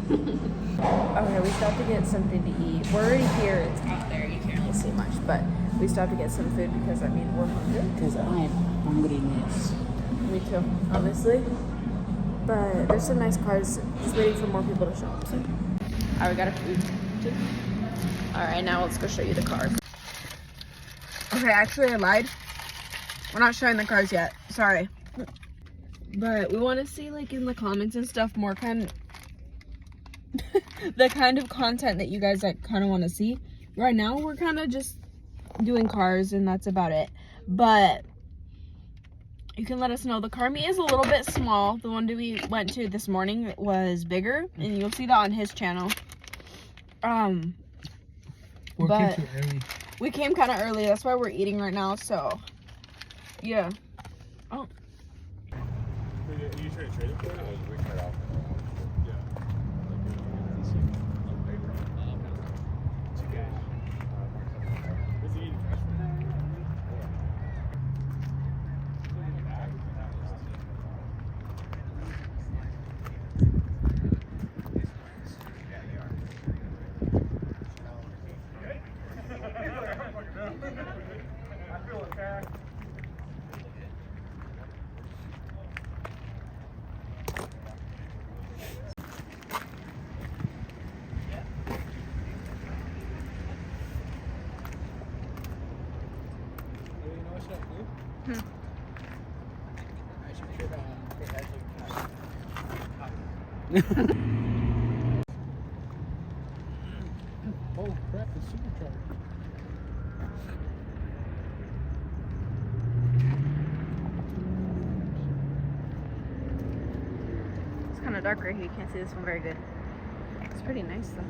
Okay, we stopped to get something to eat. We're already here. It's out there. You can't really see much, but we stopped to get some food because, I mean, we're hungry. Because I am hungriness. Me too, obviously. But there's some nice cars. Just waiting for more people to show up. So. Alright, we got our food. Alright, now let's go show you the cars. Okay, actually I lied. We're not showing the cars yet. Sorry. But we want to see, like, in the comments and stuff more the kind of content that you guys like kind of want to see. Right now we're kind of just doing cars and that's about it. But you can let us know. The car meet is a little bit small. The one that we went to this morning was bigger, and you'll see that on his channel. But we came kind of early. That's why we're eating right now. So, yeah. Oh. Are you trying to trade it for it? We trade off. Yeah. Is he eating fresh from there? I feel attacked. Oh crap, the supercharger. It's kind of dark right here. You can't see this one very good. It's pretty nice though.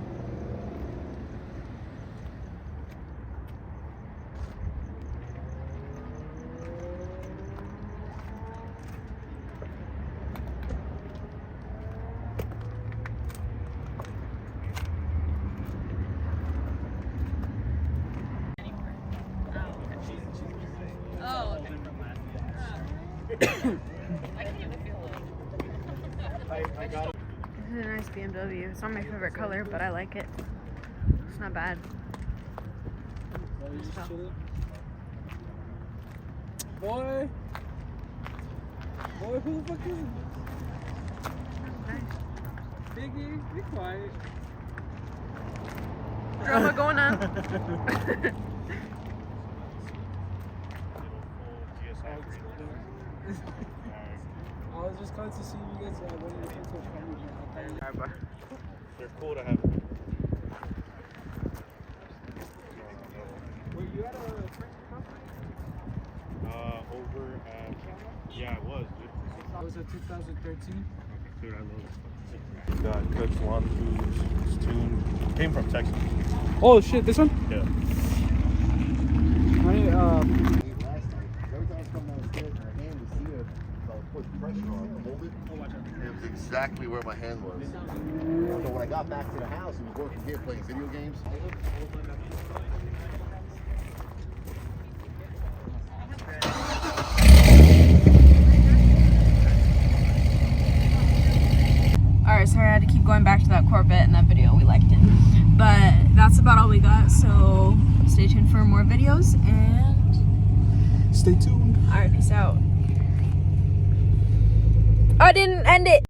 I got it. This is a nice BMW. It's not my favorite color, but I like it. It's not bad. Boy, who the fuck is it? Nice. Biggie, be quiet. Drama going on. I was just calling to see you guys wanted to come to a party. They're cool to have. Were you at a French conference? Over at. Yeah, it was, dude. That was a 2013. Dude, I love this stuff. Got Cook's Lawn Foods, Tune. Came from Texas. Oh shit, this one? Yeah. I Every time I was coming downstairs, my hand was here, so I was putting pressure on to hold it. And it was exactly where my hand was. So when I got back to the house, he was working here playing video games. Alright, sorry I had to keep going back to that Corvette in that video. We liked it. But that's about all we got, so stay tuned for more videos and stay tuned. alright, peace out. I didn't end it.